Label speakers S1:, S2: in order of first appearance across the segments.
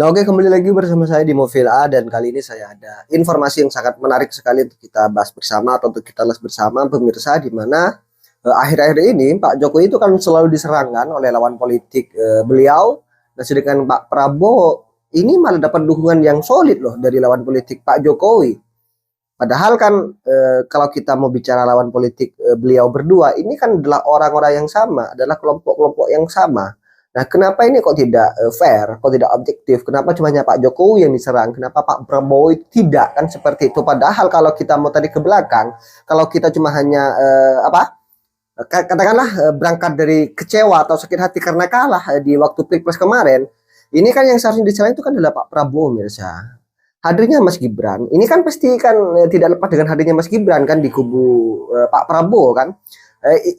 S1: Nah, oke, kembali lagi bersama saya di Movil A, dan kali ini saya ada informasi yang sangat menarik sekali untuk kita bahas bersama atau untuk kita ulas bersama pemirsa, di mana akhir-akhir ini Pak Jokowi itu kan selalu diserangkan oleh lawan politik beliau. Nah, sedangkan Pak Prabowo ini malah dapat dukungan yang solid loh dari lawan politik Pak Jokowi. Padahal kan kalau kita mau bicara lawan politik beliau berdua, ini kan adalah orang-orang yang sama, adalah kelompok-kelompok yang sama. Nah, kenapa ini kok tidak fair, kok tidak objektif? Kenapa cuma hanya Pak Jokowi yang diserang? Kenapa Pak Prabowo tidak? Kan seperti itu. Padahal kalau kita mau tadi ke belakang, kalau kita cuma hanya katakanlah berangkat dari kecewa atau sakit hati karena kalah di waktu Pilpres kemarin, ini kan yang seharusnya diserang itu kan adalah Pak Prabowo, mirsa. Hadirnya Mas Gibran, ini kan pasti kan tidak lepas dengan hadirnya Mas Gibran kan di kubu Pak Prabowo kan.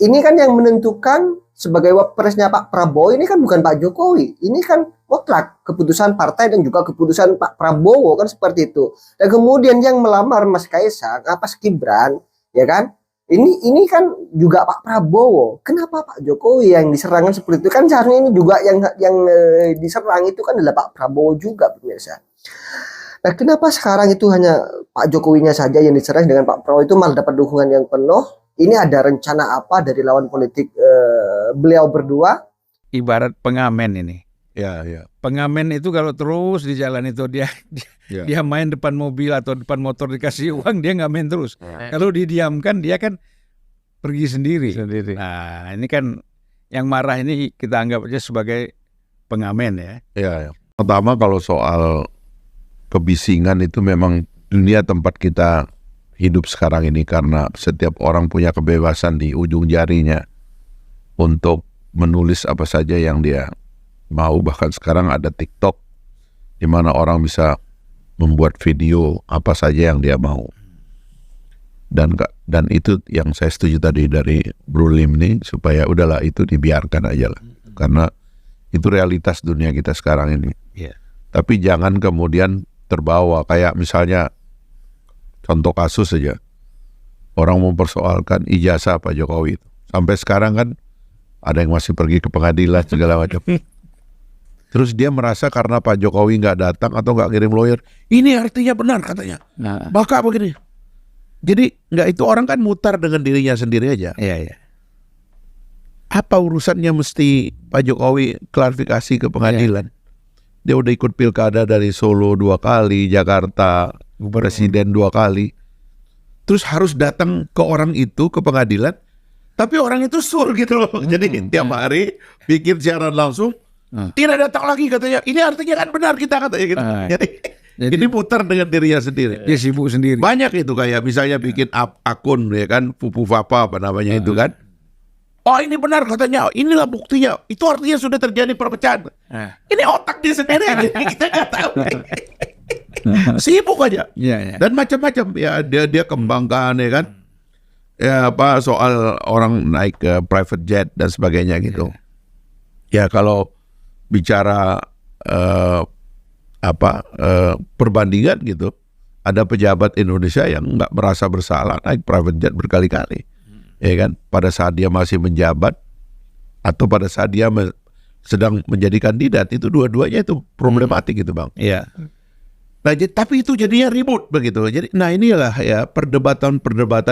S1: Ini kan yang menentukan sebagai wapresnya Pak Prabowo ini kan bukan Pak Jokowi. Ini kan mutlak keputusan partai dan juga keputusan Pak Prabowo kan seperti itu. Dan kemudian yang melamar Mas Kaisang, Mas Gibran, ya kan? Ini kan juga Pak Prabowo. Kenapa Pak Jokowi yang diserang seperti itu? Kan seharusnya ini juga yang diserang itu kan adalah Pak Prabowo juga, pemirsa. Nah, kenapa sekarang itu hanya Pak Jokowinya saja yang diserang, dengan Pak Prabowo itu malah dapat dukungan yang penuh? Ini ada rencana apa dari lawan politik beliau berdua?
S2: Ibarat pengamen ini.
S3: Ya, ya.
S2: Pengamen itu kalau terus di jalan itu dia main depan mobil atau depan motor dikasih uang, dia nggak main terus. Kalau didiamkan dia kan pergi sendiri. Nah, ini kan yang marah ini kita anggap aja sebagai pengamen ya.
S3: Ya, ya. Pertama kalau soal kebisingan itu memang dunia tempat kita hidup sekarang ini, karena setiap orang punya kebebasan di ujung jarinya untuk menulis apa saja yang dia mau. Bahkan sekarang ada TikTok di mana orang bisa membuat video apa saja yang dia mau. Dan itu yang saya setuju tadi dari Bro Lim nih, supaya udahlah itu dibiarkan aja lah. Karena itu realitas dunia kita sekarang ini. Tapi jangan kemudian terbawa, kayak misalnya contoh kasus saja, orang mempersoalkan ijazah Pak Jokowi itu. Sampai sekarang kan ada yang masih pergi ke pengadilan segala macam. Terus dia merasa karena Pak Jokowi nggak datang atau nggak kirim lawyer, ini artinya benar katanya. Maka begini. Jadi nggak, itu orang kan mutar dengan dirinya sendiri aja.
S2: Iya.
S3: Apa urusannya mesti Pak Jokowi klarifikasi ke pengadilan? Dia udah ikut pilkada dari Solo 2 kali, Jakarta presiden 2 kali. Terus harus datang ke orang itu, ke pengadilan. Tapi orang itu sur gitu loh. Jadi tiap hari bikin siaran langsung, tidak datang lagi katanya. Ini artinya kan benar kita katanya gitu. Jadi ini putar dengan dirinya sendiri.
S2: Dia sibuk sendiri.
S3: Banyak itu, kayak misalnya bikin akun ya kan, Pupu Papa apa namanya itu kan. Oh ini benar katanya, inilah buktinya. Itu artinya sudah terjadi perpecahan. Ini otak dia sendiri, kita nggak tahu. Sibuk aja. Dan macam-macam ya, dia kembangkan ya kan. Ya apa soal orang naik ke private jet dan sebagainya gitu. Ya kalau bicara perbandingan gitu, ada pejabat Indonesia yang nggak merasa bersalah naik private jet berkali-kali. Ya kan, pada saat dia masih menjabat atau pada saat dia sedang menjadi kandidat, itu dua-duanya itu problematik gitu Bang.
S2: Iya.
S3: Nah, tapi itu jadinya ribut begitu. Jadi, nah inilah ya perdebatan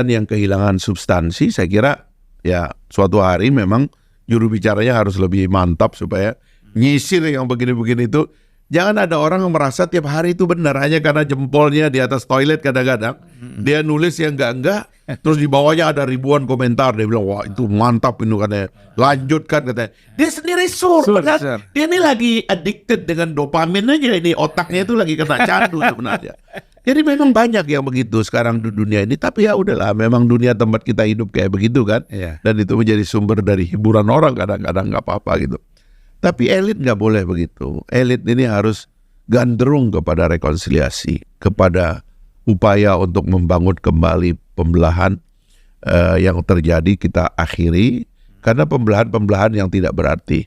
S3: yang kehilangan substansi. Saya kira ya suatu hari memang juru bicaranya harus lebih mantap supaya nyisir yang begini-begini itu. Jangan ada orang yang merasa tiap hari itu benar hanya karena jempolnya di atas toilet kadang-kadang. Dia nulis yang enggak, terus di bawahnya ada ribuan komentar. Dia bilang, wah itu mantap itu katanya. Lanjutkan katanya. Dia sendiri sur. Dia ini lagi addicted dengan dopamin aja. Ini otaknya itu lagi kena candu sebenarnya. Jadi memang banyak yang begitu sekarang di dunia ini. Tapi ya udahlah, memang dunia tempat kita hidup kayak begitu kan. Dan itu menjadi sumber dari hiburan orang kadang-kadang, nggak apa-apa gitu. Tapi elit nggak boleh begitu. Elit ini harus gandrung kepada rekonsiliasi, kepada upaya untuk membangun kembali pembelahan yang terjadi kita akhiri, karena pembelahan-pembelahan yang tidak berarti,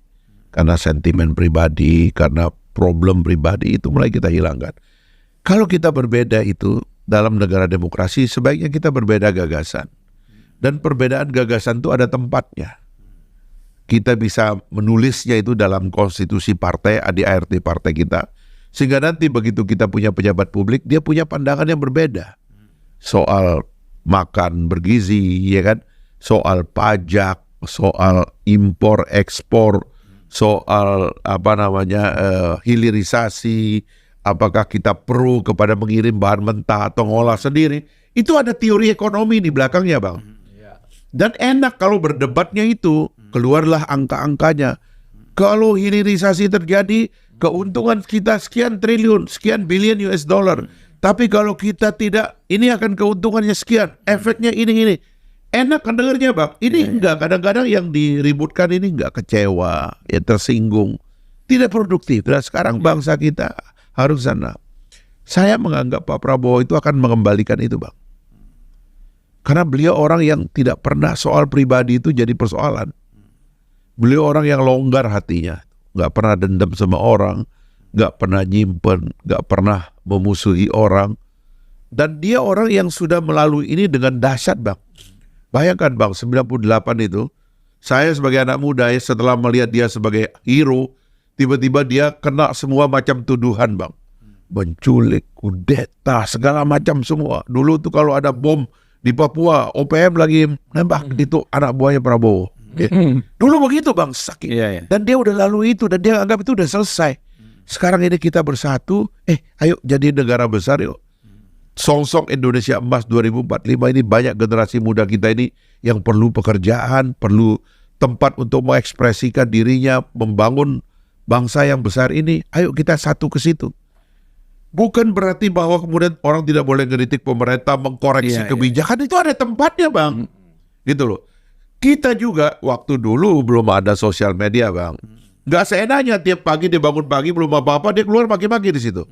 S3: karena sentimen pribadi, karena problem pribadi itu mulai kita hilangkan. Kalau kita berbeda itu dalam negara demokrasi, sebaiknya kita berbeda gagasan, dan perbedaan gagasan itu ada tempatnya. Kita bisa menulisnya itu dalam konstitusi partai, ADART partai kita. Sehingga nanti begitu kita punya pejabat publik, dia punya pandangan yang berbeda. Soal makan bergizi, ya kan? Soal pajak, soal impor ekspor, soal hilirisasi, apakah kita pro kepada mengirim bahan mentah atau ngolah sendiri. Itu ada teori ekonomi di belakangnya, Bang. Dan enak kalau berdebatnya itu, keluarlah angka-angkanya. Kalau hilirisasi terjadi, keuntungan kita sekian triliun, sekian billion US dollar. Tapi kalau kita tidak, ini akan keuntungannya sekian, efeknya ini. Enak kan dengarnya, Bang. Ini enggak, kadang-kadang yang diributkan ini enggak kecewa, ya tersinggung. Tidak produktif. Dan sekarang bangsa kita harus sana. Saya menganggap Pak Prabowo itu akan mengembalikan itu, Bang. Karena beliau orang yang tidak pernah soal pribadi itu jadi persoalan. Beliau orang yang longgar hatinya. Nggak pernah dendam sama orang, nggak pernah nyimpen, nggak pernah memusuhi orang. Dan dia orang yang sudah melalui ini dengan dahsyat, Bang. Bayangkan, Bang, 98 itu, saya sebagai anak muda ya, setelah melihat dia sebagai hero, tiba-tiba dia kena semua macam tuduhan, Bang. Menculik, kudeta, segala macam semua. Dulu tuh kalau ada bom di Papua, OPM lagi nembak, itu anak buahnya Prabowo. Ya. Dulu begitu, Bang, sakit. Dan dia udah lalu itu, dan dia anggap itu udah selesai. Sekarang ini kita bersatu, ayo jadi negara besar yuk. Songsong Indonesia Emas 2045 ini banyak generasi muda kita ini yang perlu pekerjaan, perlu tempat untuk mengekspresikan dirinya, membangun bangsa yang besar ini. Ayo kita satu ke situ. Bukan berarti bahwa kemudian orang tidak boleh ngeritik pemerintah, mengkoreksi kebijakan. Itu ada tempatnya, Bang. Gitu loh. Kita juga waktu dulu belum ada sosial media, Bang. Nggak seenaknya tiap pagi dia bangun pagi belum apa-apa dia keluar pagi-pagi di situ.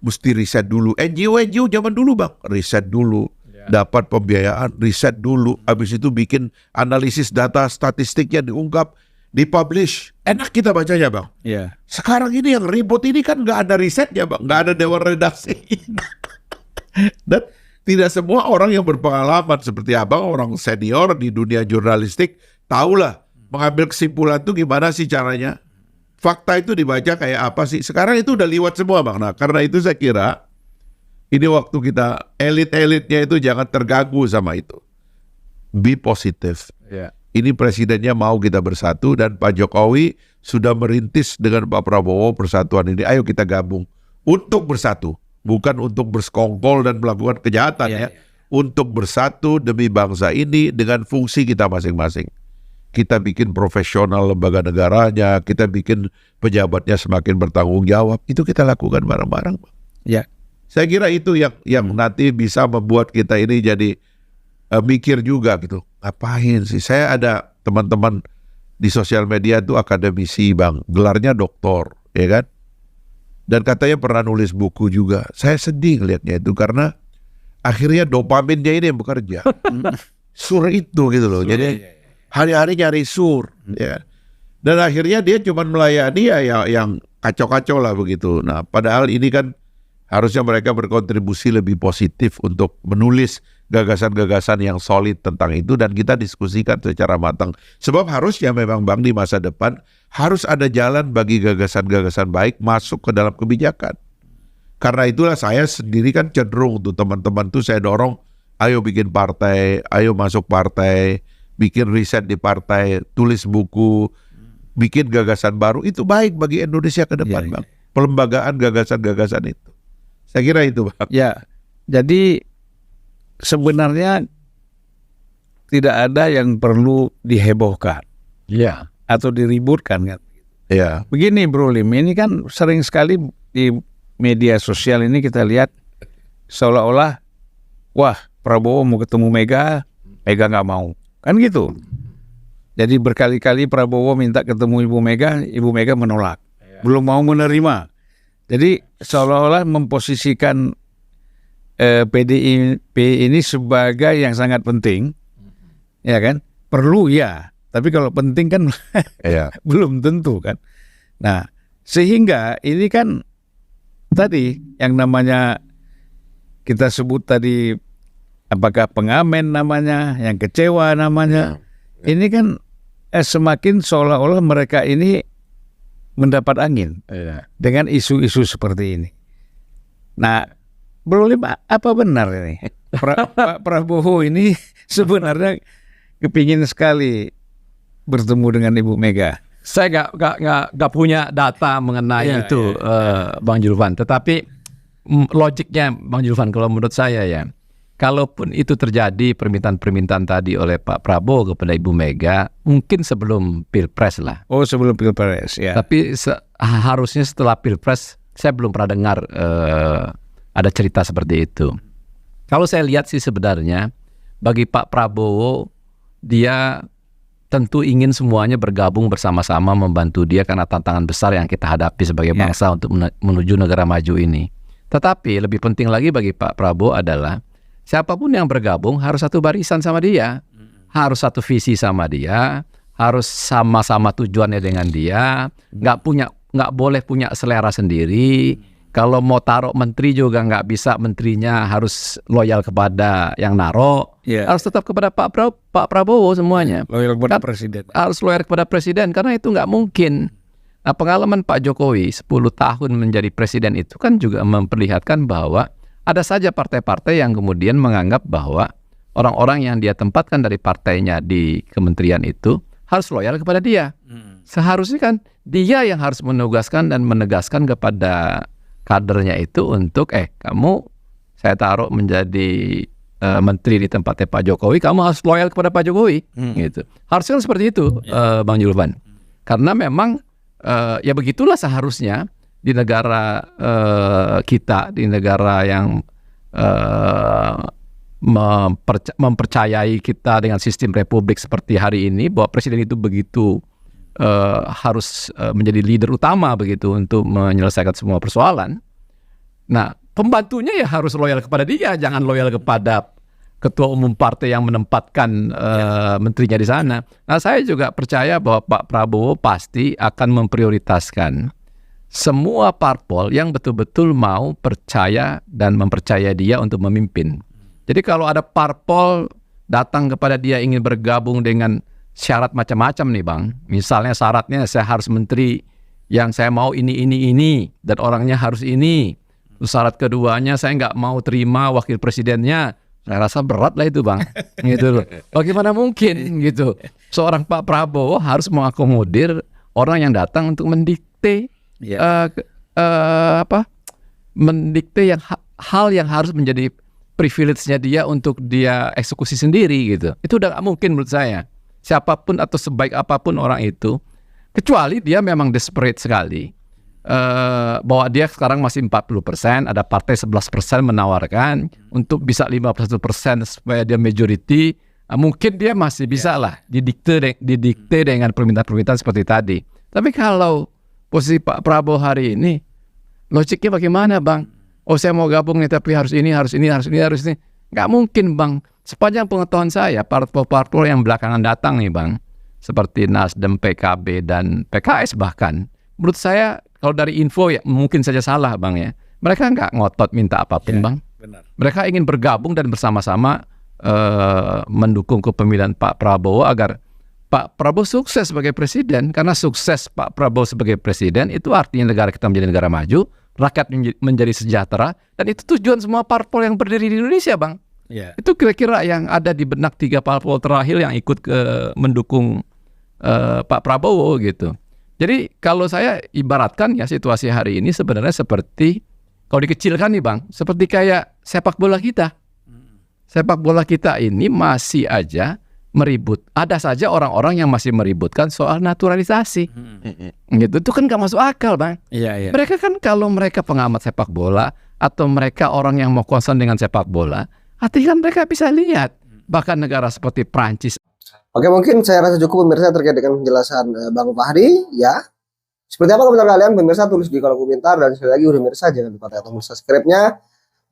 S3: Mesti riset dulu. NGO zaman dulu, Bang, riset dulu. Dapat pembiayaan, riset dulu. Habis itu bikin analisis data statistiknya diungkap, dipublish. Enak kita bacanya, Bang. Sekarang ini yang ribut ini kan nggak ada risetnya, Bang. Nggak ada dewan redaksi. Dan tidak semua orang yang berpengalaman seperti Abang, orang senior di dunia jurnalistik, tahulah mengambil kesimpulan itu gimana sih caranya. Fakta itu dibaca kayak apa sih. Sekarang itu udah liwat semua, Bang. Nah, karena itu saya kira ini waktu kita elit-elitnya itu jangan terganggu sama itu. Be positif. Ini presidennya mau kita bersatu dan Pak Jokowi sudah merintis dengan Pak Prabowo persatuan ini. Ayo kita gabung untuk bersatu. Bukan untuk bersekongkol dan melakukan kejahatan ya. Untuk bersatu demi bangsa ini dengan fungsi kita masing-masing. Kita bikin profesional lembaga negaranya, kita bikin pejabatnya semakin bertanggung jawab. Itu kita lakukan bareng-bareng. Saya kira itu yang nanti bisa membuat kita ini jadi mikir juga gitu. Ngapain sih? Saya ada teman-teman di sosial media itu akademisi, Bang. Gelarnya doktor, ya kan? Dan katanya pernah nulis buku juga. Saya sedih ngelihatnya itu karena akhirnya dopaminnya ini yang bekerja. Sur itu gitu loh. Jadi hari-hari nyari sur. Ya. Dan akhirnya dia cuma melayani ya yang kacau-kacau lah begitu. Nah, padahal ini kan harusnya mereka berkontribusi lebih positif untuk menulis gagasan-gagasan yang solid tentang itu dan kita diskusikan secara matang. Sebab harusnya memang, Bang, di masa depan harus ada jalan bagi gagasan-gagasan baik masuk ke dalam kebijakan. Karena itulah saya sendiri kan cenderung untuk teman-teman tuh saya dorong, ayo bikin partai, ayo masuk partai, bikin riset di partai, tulis buku, bikin gagasan baru. Itu baik bagi Indonesia ke depan, Bang. Pelembagaan gagasan-gagasan itu. Saya kira itu, Bang.
S2: Jadi sebenarnya tidak ada yang perlu dihebohkan atau diributkan kan. Begini, Bro Lim, ini kan sering sekali di media sosial ini kita lihat seolah-olah wah, Prabowo mau ketemu Mega nggak mau, kan gitu. Jadi berkali-kali Prabowo minta ketemu Ibu Mega menolak, belum mau menerima. Jadi seolah-olah memposisikan PDIP ini sebagai yang sangat penting, ya kan? Perlu ya, tapi kalau penting kan belum tentu kan. Nah, sehingga ini kan tadi yang namanya kita sebut tadi apakah pengamen namanya, yang kecewa namanya, ini kan semakin seolah-olah mereka ini mendapat angin dengan isu-isu seperti ini. Nah, apa benar ini? Pak Prabowo ini sebenarnya kepingin sekali bertemu dengan Ibu Mega.
S4: Saya nggak punya data mengenai itu, Bang Julvan. Tetapi logiknya, Bang Julvan, kalau menurut saya ya, kalaupun itu terjadi permintaan-permintaan tadi oleh Pak Prabowo kepada Ibu Mega, mungkin sebelum Pilpres lah.
S2: Oh, sebelum Pilpres ya.
S4: Tapi harusnya setelah Pilpres, saya belum pernah dengar ada cerita seperti itu. Kalau saya lihat sih sebenarnya, bagi Pak Prabowo, dia tentu ingin semuanya bergabung bersama-sama membantu dia karena tantangan besar yang kita hadapi sebagai bangsa untuk menuju negara maju ini. Tetapi lebih penting lagi bagi Pak Prabowo adalah siapapun yang bergabung harus satu barisan sama dia, harus satu visi sama dia, harus sama-sama tujuannya dengan dia, nggak boleh punya selera sendiri. Kalau mau taruh menteri juga nggak bisa, menterinya harus loyal kepada yang naruh. Harus tetap kepada Pak Prabowo semuanya.
S2: Loyal kepada presiden.
S4: Harus loyal kepada presiden, karena itu nggak mungkin. Nah, pengalaman Pak Jokowi 10 tahun menjadi presiden itu kan juga memperlihatkan bahwa ada saja partai-partai yang kemudian menganggap bahwa orang-orang yang dia tempatkan dari partainya di kementerian itu harus loyal kepada dia. Seharusnya kan dia yang harus menugaskan dan menegaskan kepada kadernya itu untuk kamu saya taruh menjadi menteri di tempatnya Pak Jokowi, kamu harus loyal kepada Pak Jokowi, gitu. Harusnya seperti itu, Bang Julvan. Karena memang ya begitulah seharusnya di negara kita, di negara yang mempercayai kita dengan sistem republik seperti hari ini, bahwa presiden itu begitu harus menjadi leader utama begitu untuk menyelesaikan semua persoalan. Nah, pembantunya ya harus loyal kepada dia, jangan loyal kepada ketua umum partai yang menempatkan menterinya di sana. Nah, saya juga percaya bahwa Pak Prabowo pasti akan memprioritaskan semua parpol yang betul-betul mau percaya dan mempercaya dia untuk memimpin. Jadi kalau ada parpol datang kepada dia ingin bergabung dengan syarat macam-macam nih Bang. Misalnya syaratnya saya harus menteri yang saya mau ini dan orangnya harus ini. Terus syarat keduanya saya nggak mau terima wakil presidennya. Saya rasa berat lah itu Bang. Gitu loh. Bagaimana mungkin gitu seorang Pak Prabowo harus mengakomodir orang yang datang untuk mendikte mendikte hal yang harus menjadi privilege-nya dia untuk dia eksekusi sendiri gitu. Itu udah nggak mungkin menurut saya. Siapapun atau sebaik apapun orang itu, kecuali dia memang desperate sekali, bahwa dia sekarang masih 40%, ada partai 11% menawarkan untuk bisa 51% supaya dia majority, mungkin dia masih bisa lah didikte dengan permintaan-permintaan seperti tadi. Tapi kalau posisi Pak Prabowo hari ini, logiknya bagaimana Bang? Oh saya mau gabung nih tapi harus ini. Nggak mungkin Bang. Sepanjang pengetahuan saya, parpol-parpol yang belakangan datang nih Bang, seperti Nasdem, PKB, dan PKS bahkan, menurut saya kalau dari info ya mungkin saja salah Bang ya, mereka nggak ngotot minta apapun Bang.
S2: Benar.
S4: Mereka ingin bergabung dan bersama-sama mendukung kepemilinan Pak Prabowo agar Pak Prabowo sukses sebagai presiden. Karena sukses Pak Prabowo sebagai presiden itu artinya negara kita menjadi negara maju, rakyat menjadi sejahtera, dan itu tujuan semua parpol yang berdiri di Indonesia Bang. Itu kira-kira yang ada di benak 3 parpol terakhir yang ikut mendukung Pak Prabowo gitu. Jadi kalau saya ibaratkan ya situasi hari ini sebenarnya seperti, kalau dikecilkan nih Bang, seperti kayak sepak bola kita. Sepak bola kita ini masih aja meribut. Ada saja orang-orang yang masih meributkan soal naturalisasi. Gitu. Itu kan gak masuk akal Bang. Mereka kan kalau mereka pengamat sepak bola atau mereka orang yang mau concern dengan sepak bola, artinya mereka bisa lihat bahkan negara seperti Prancis.
S1: Oke, mungkin saya rasa cukup pemirsa terkait dengan penjelasan Bang Fahri ya. Seperti apa komentar kalian pemirsa, tulis di kolom komentar, dan sekali lagi pemirsa jangan lupa tekan tombol subscribe-nya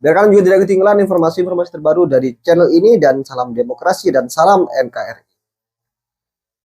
S1: biar kalian juga tidak ketinggalan informasi-informasi terbaru dari channel ini. Dan salam demokrasi dan salam NKRI.